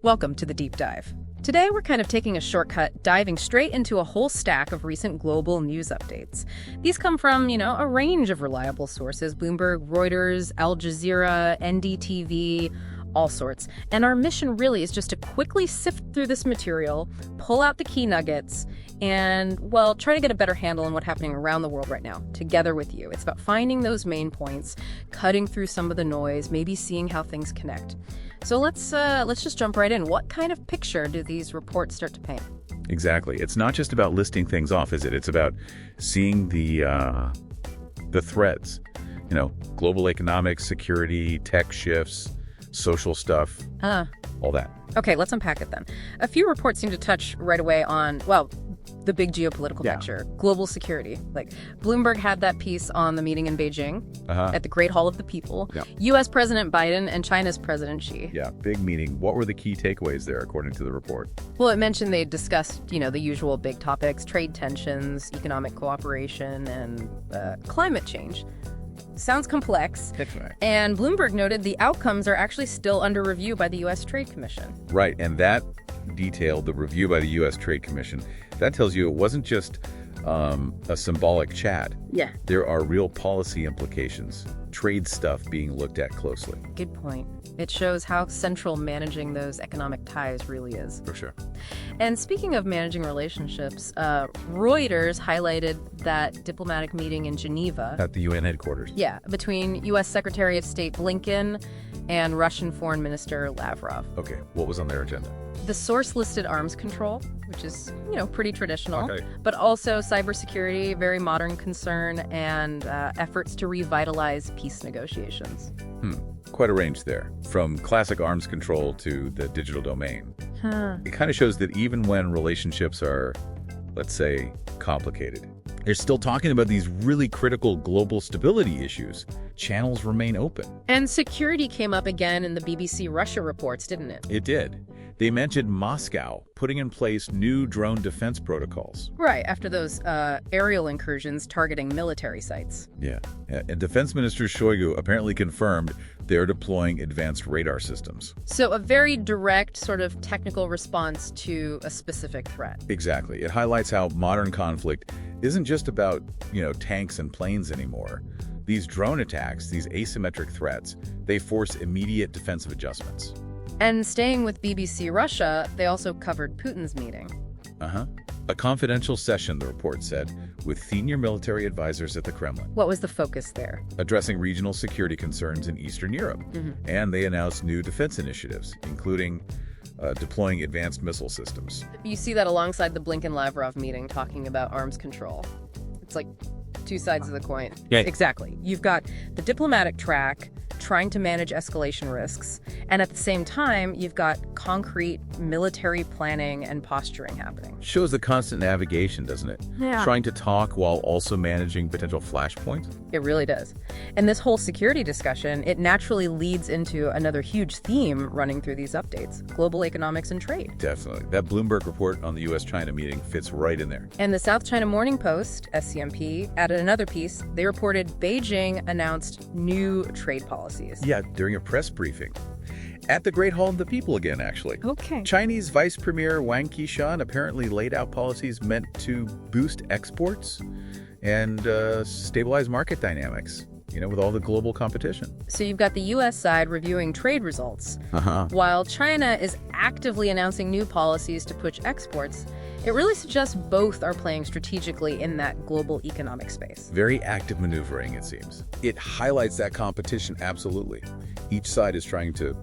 Welcome to the Deep Dive. Today, we're kind of taking a shortcut, diving straight into a whole stack of recent global news updates. These come from, a range of reliable sources: Bloomberg, Reuters, Al Jazeera, NDTV, all sorts. And our mission really is just to quickly sift through this material, pull out the key nuggets, and, try to get a better handle on what's happening around the world right now, together with you. It's about finding those main points, cutting through some of the noise, maybe seeing how things connect. So let's just jump right in. What kind of picture do these reports start to paint? Exactly. It's not just about listing things off, is it? It's about seeing the threads. Global economics, security, tech shifts, social stuff, all that. Okay, let's unpack it then. A few reports seem to touch right away on, the big geopolitical picture, global security. Like Bloomberg had that piece on the meeting in Beijing at the Great Hall of the People. Yeah. U.S. President Biden and China's President Xi. Yeah, big meeting. What were the key takeaways there, according to the report? Well, it mentioned they discussed, the usual big topics: trade tensions, economic cooperation, and climate change. Sounds complex. That's right. And Bloomberg noted the outcomes are actually still under review by the U.S. Trade Commission. Right, and that detailed the review by the U.S. Trade Commission. That tells you it wasn't just a symbolic chat. Yeah. There are real policy implications, trade stuff being looked at closely. Good point. It shows how central managing those economic ties really is. For sure. And speaking of managing relationships, Reuters highlighted that diplomatic meeting in Geneva. At the UN headquarters. Yeah, between U.S. Secretary of State Blinken and Russian Foreign Minister Lavrov. Okay, what was on their agenda? The source listed arms control, which is, pretty traditional, Okay. but also cybersecurity, very modern concern, and efforts to revitalize peace negotiations. Quite a range there, from classic arms control to the digital domain. It kind of shows that even when relationships are, let's say, complicated, they're still talking about these really critical global stability issues. Channels remain open. And security came up again in the BBC Russia reports, didn't it? It did. They mentioned Moscow putting in place new drone defense protocols. Right, after those aerial incursions targeting military sites. Yeah. And Defense Minister Shoigu apparently confirmed they're deploying advanced radar systems. So a very direct sort of technical response to a specific threat. Exactly. It highlights how modern conflict isn't just about, tanks and planes anymore. These drone attacks, these asymmetric threats, they force immediate defensive adjustments. And staying with BBC Russia, they also covered Putin's meeting. A confidential session, the report said, with senior military advisors at the Kremlin. What was the focus there? Addressing regional security concerns in Eastern Europe. And they announced new defense initiatives, including deploying advanced missile systems. You see that alongside the Blinken-Lavrov meeting talking about arms control. It's like two sides of the coin. Yeah. Exactly. You've got the diplomatic track, trying to manage escalation risks, and at the same time, you've got concrete military planning and posturing happening. Shows the constant navigation, doesn't it? Yeah. Trying to talk while also managing potential flashpoints. It really does. And this whole security discussion, it naturally leads into another huge theme running through these updates: global economics and trade. Definitely. That Bloomberg report on the U.S.-China meeting fits right in there. And the South China Morning Post, SCMP, added another piece. They reported Beijing announced new trade policies. Yeah, during a press briefing. At the Great Hall of the People again, actually. Okay. Chinese Vice Premier Wang Qishan apparently laid out policies meant to boost exports and stabilize market dynamics, with all the global competition. So you've got the U.S. side reviewing trade results, while China is actively announcing new policies to push exports. It really suggests both are playing strategically in that global economic space. Very active maneuvering, it seems. It highlights that competition, absolutely. Each side is trying to,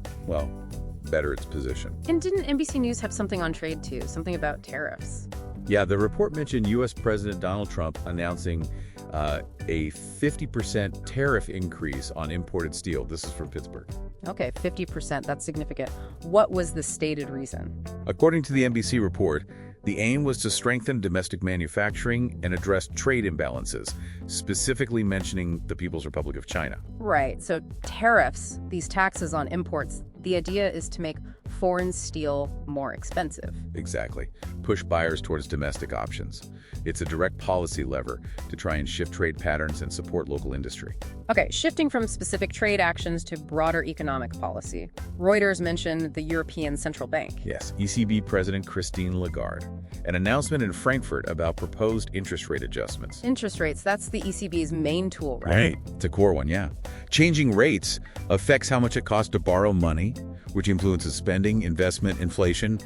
better its position. And didn't NBC News have something on trade, too? Something about tariffs? Yeah, the report mentioned U.S. President Donald Trump announcing a 50% tariff increase on imported steel. This is from Pittsburgh. Okay, 50%. That's significant. What was the stated reason? According to the NBC report, the aim was to strengthen domestic manufacturing and address trade imbalances, specifically mentioning the People's Republic of China. Right. So tariffs, these taxes on imports, the idea is to make foreign steel more expensive. Exactly. Push buyers towards domestic options. It's a direct policy lever to try and shift trade patterns and support local industry. Okay, shifting from specific trade actions to broader economic policy. Reuters mentioned the European Central Bank. Yes, ECB President Christine Lagarde. An announcement in Frankfurt about proposed interest rate adjustments. Interest rates, that's the ECB's main tool, right? It's a core one, yeah. Changing rates affects how much it costs to borrow money, which influences spending, investment, inflation,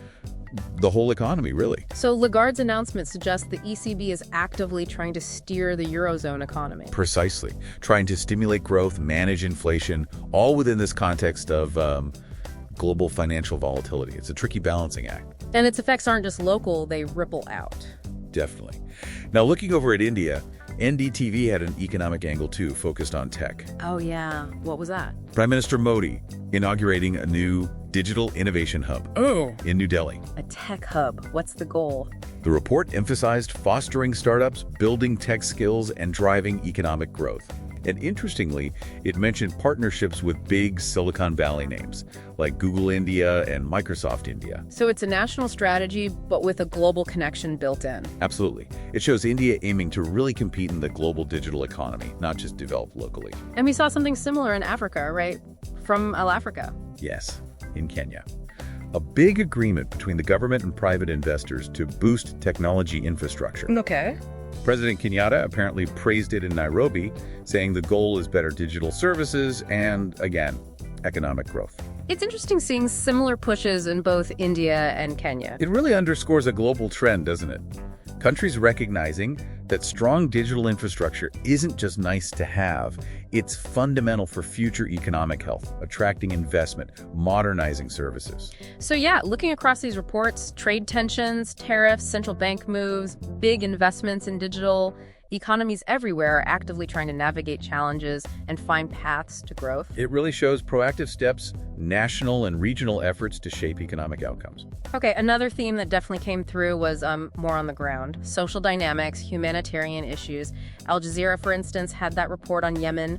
the whole economy, really. So Lagarde's announcement suggests the ECB is actively trying to steer the Eurozone economy. Precisely. Trying to stimulate growth, manage inflation, all within this context of global financial volatility. It's a tricky balancing act. And its effects aren't just local, they ripple out. Definitely. Now, looking over at India, NDTV had an economic angle too, focused on tech. Oh yeah, what was that? Prime Minister Modi inaugurating a new digital innovation hub in New Delhi. A tech hub. What's the goal? The report emphasized fostering startups, building tech skills, and driving economic growth. And interestingly, it mentioned partnerships with big Silicon Valley names like Google India and Microsoft India. So it's a national strategy, but with a global connection built in. Absolutely. It shows India aiming to really compete in the global digital economy, not just develop locally. And we saw something similar in Africa, right? From Africa. Yes, in Kenya. A big agreement between the government and private investors to boost technology infrastructure. Okay. President Kenyatta apparently praised it in Nairobi, saying the goal is better digital services and, again, economic growth. It's interesting seeing similar pushes in both India and Kenya. It really underscores a global trend, doesn't it? Countries recognizing that strong digital infrastructure isn't just nice to have, it's fundamental for future economic health, attracting investment, modernizing services. So yeah, looking across these reports, trade tensions, tariffs, central bank moves, big investments in digital, economies everywhere are actively trying to navigate challenges and find paths to growth. It really shows proactive steps, national and regional efforts to shape economic outcomes. Okay, another theme that definitely came through was more on the ground. Social dynamics, humanitarian issues. Al Jazeera, for instance, had that report on Yemen.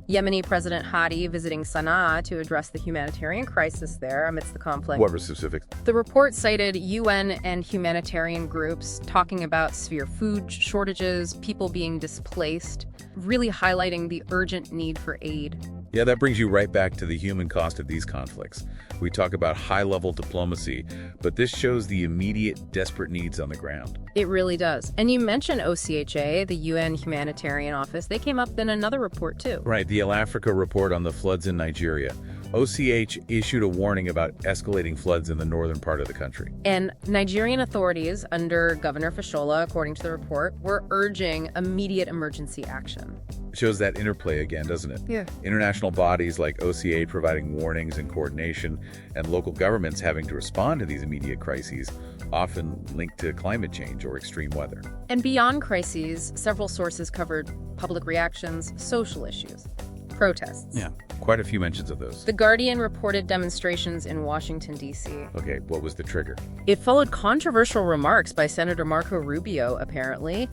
Yemeni President Hadi visiting Sana'a to address the humanitarian crisis there amidst the conflict. What were specifics? The report cited UN and humanitarian groups talking about severe food shortages, people being displaced, really highlighting the urgent need for aid. Yeah, that brings you right back to the human cost of these conflicts. We talk about high-level diplomacy, but this shows the immediate, desperate needs on the ground. It really does. And you mentioned OCHA, the UN Humanitarian Office. They came up in another report, too. Right, the Al Africa report on the floods in Nigeria. OCH issued a warning about escalating floods in the northern part of the country. And Nigerian authorities, under Governor Fashola, according to the report, were urging immediate emergency action. It shows that interplay again, doesn't it? Yeah. International bodies like OCH providing warnings and coordination, and local governments having to respond to these immediate crises, often linked to climate change or extreme weather. And beyond crises, several sources covered public reactions, social issues, protests. Yeah, quite a few mentions of those. The Guardian reported demonstrations in Washington, D.C. Okay, what was the trigger? It followed controversial remarks by Senator Marco Rubio, apparently.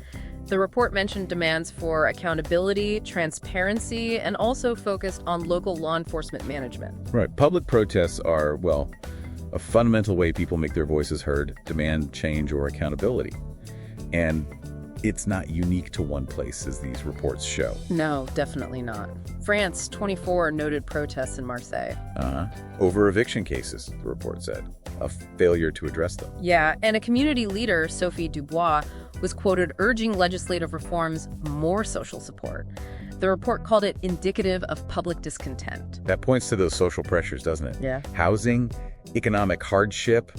The report mentioned demands for accountability, transparency, and also focused on local law enforcement management. Right. Public protests are, well, a fundamental way people make their voices heard, demand change or accountability. And it's not unique to one place, as these reports show. No, definitely not. France, 24 noted protests in Marseille. Over eviction cases, the report said. A failure to address them. Yeah, and a community leader, Sophie Dubois, was quoted urging legislative reforms, more social support. The report called it indicative of public discontent. That points to those social pressures, doesn't it? Yeah. Housing, economic hardship,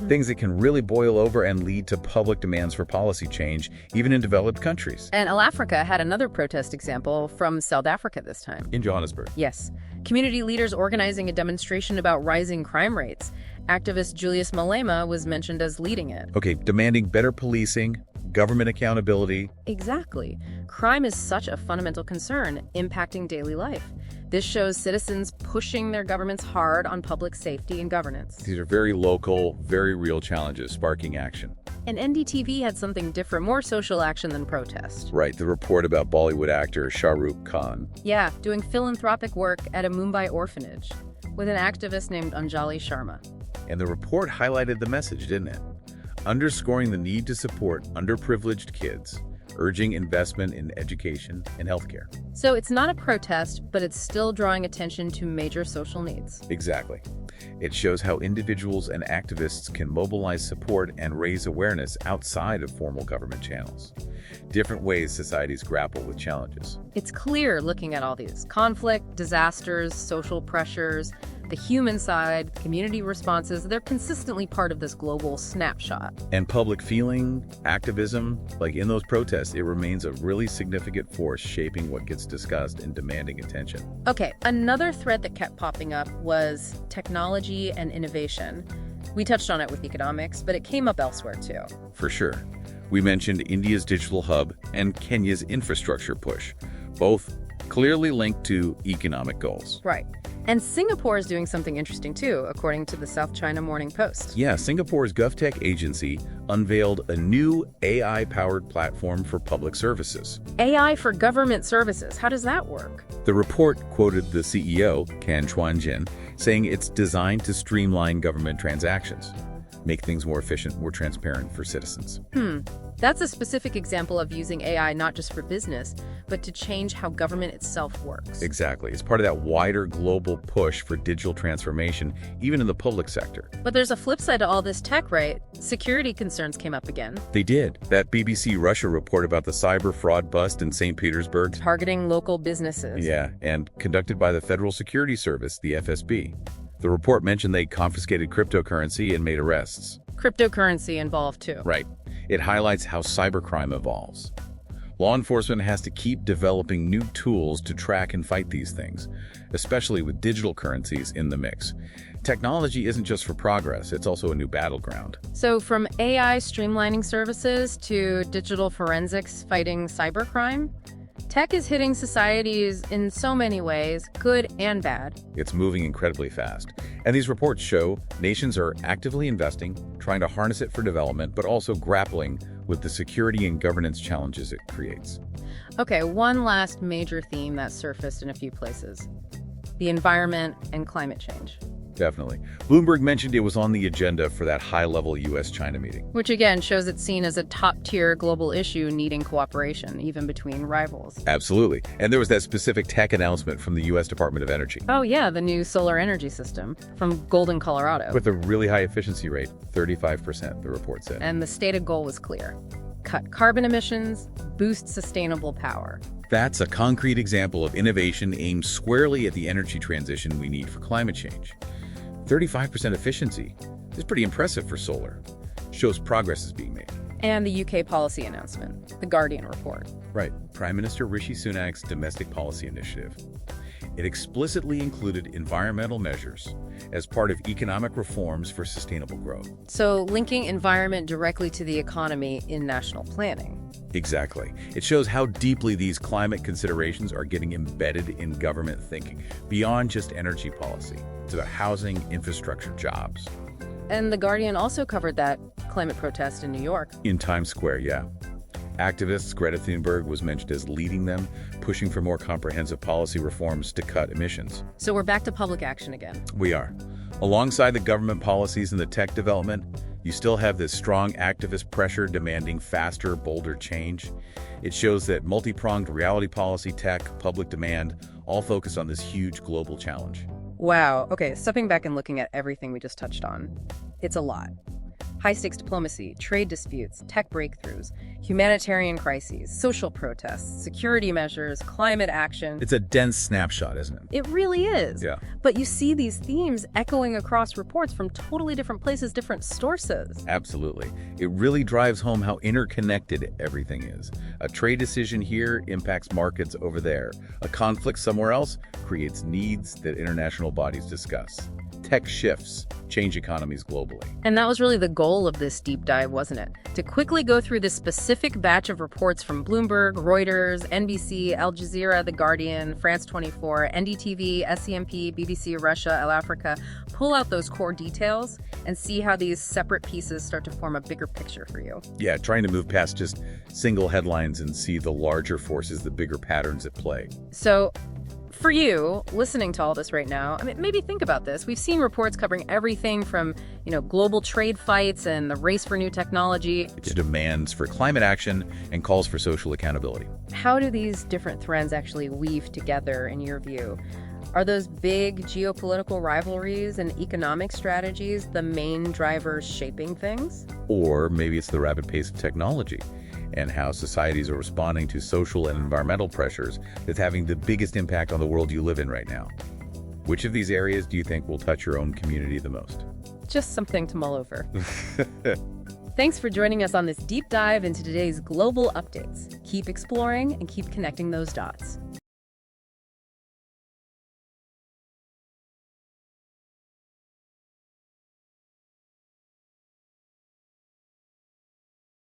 things that can really boil over and lead to public demands for policy change, even in developed countries. And Al Africa had another protest example from South Africa this time. In Johannesburg. Yes. Community leaders organizing a demonstration about rising crime rates. Activist Julius Malema was mentioned as leading it. Okay, demanding better policing, government accountability. Exactly. Crime is such a fundamental concern, impacting daily life. This shows citizens pushing their governments hard on public safety and governance. These are very local, very real challenges, sparking action. And NDTV had something different, more social action than protest. Right, the report about Bollywood actor Shah Rukh Khan. Yeah, doing philanthropic work at a Mumbai orphanage with an activist named Anjali Sharma. And the report highlighted the message, didn't it? Underscoring the need to support underprivileged kids, urging investment in education and healthcare. So it's not a protest, but it's still drawing attention to major social needs. Exactly. It shows how individuals and activists can mobilize support and raise awareness outside of formal government channels. Different ways societies grapple with challenges. It's clear looking at all these conflict, disasters, social pressures, the human side, community responses, they're consistently part of this global snapshot. And public feeling, activism, like in those protests, it remains a really significant force shaping what gets discussed and demanding attention. Okay, another thread that kept popping up was technology and innovation. We touched on it with economics, but it came up elsewhere too. For sure. We mentioned India's digital hub and Kenya's infrastructure push, both clearly linked to economic goals. Right. And Singapore is doing something interesting too, according to the South China Morning Post. Yeah, Singapore's GovTech agency unveiled a new AI-powered platform for public services. AI for government services. How does that work? The report quoted the CEO, Kan Chuan-jin, saying it's designed to streamline government transactions, make things more efficient, more transparent for citizens. That's a specific example of using AI not just for business, but to change how government itself works. Exactly. It's part of that wider global push for digital transformation, even in the public sector. But there's a flip side to all this tech, right? Security concerns came up again. They did. That BBC Russia report about the cyber fraud bust in St. Petersburg. Targeting local businesses. Yeah, and conducted by the Federal Security Service, the FSB. The report mentioned they confiscated cryptocurrency and made arrests. Cryptocurrency involved too. Right. It highlights how cybercrime evolves. Law enforcement has to keep developing new tools to track and fight these things, especially with digital currencies in the mix. Technology isn't just for progress, it's also a new battleground. So from AI streamlining services to digital forensics fighting cybercrime, tech is hitting societies in so many ways, good and bad. It's moving incredibly fast. And these reports show nations are actively investing, trying to harness it for development, but also grappling with the security and governance challenges it creates. Okay, one last major theme that surfaced in a few places: the environment and climate change. Definitely. Bloomberg mentioned it was on the agenda for that high-level U.S.-China meeting. Which again shows it's seen as a top-tier global issue needing cooperation, even between rivals. Absolutely. And there was that specific tech announcement from the U.S. Department of Energy. Oh yeah, the new solar energy system from Golden, Colorado. With a really high efficiency rate, 35%, the report said. And the stated goal was clear: cut carbon emissions, boost sustainable power. That's a concrete example of innovation aimed squarely at the energy transition we need for climate change. 35% efficiency is pretty impressive for solar. Shows progress is being made. And the UK policy announcement, the Guardian report. Right. Prime Minister Rishi Sunak's domestic policy initiative. It explicitly included environmental measures as part of economic reforms for sustainable growth. So linking environment directly to the economy in national planning. Exactly. It shows how deeply these climate considerations are getting embedded in government thinking, beyond just energy policy. It's about housing, infrastructure, jobs. And The Guardian also covered that climate protest in New York. In Times Square, yeah. Activists, Greta Thunberg was mentioned as leading them, pushing for more comprehensive policy reforms to cut emissions. So we're back to public action again. We are. Alongside the government policies and the tech development, you still have this strong activist pressure demanding faster, bolder change. It shows that multi-pronged reality policy, tech, public demand, all focus on this huge global challenge. Wow. Okay, stepping back and looking at everything we just touched on, it's a lot. High-stakes diplomacy, trade disputes, tech breakthroughs, humanitarian crises, social protests, security measures, climate action. It's a dense snapshot, isn't it? It really is. Yeah. But you see these themes echoing across reports from totally different places, different sources. Absolutely. It really drives home how interconnected everything is. A trade decision here impacts markets over there. A conflict somewhere else creates needs that international bodies discuss. Tech shifts change economies globally. And that was really the goal of this deep dive, wasn't it? To quickly go through this specific batch of reports from Bloomberg, Reuters, NBC, Al Jazeera, The Guardian, France 24, NDTV, SCMP, BBC Russia, El Africa, pull out those core details and see how these separate pieces start to form a bigger picture for you. Yeah, trying to move past just single headlines and see the larger forces, the bigger patterns at play. So, For you, listening to all this right now, I mean, maybe think about this. We've seen reports covering everything from, global trade fights and the race for new technology to demands for climate action and calls for social accountability. How do these different threads actually weave together, in your view? Are those big geopolitical rivalries and economic strategies the main drivers shaping things? Or maybe it's the rapid pace of technology and how societies are responding to social and environmental pressures that's having the biggest impact on the world you live in right now. Which of these areas do you think will touch your own community the most? Just something to mull over. Thanks for joining us on this deep dive into today's global updates. Keep exploring and keep connecting those dots.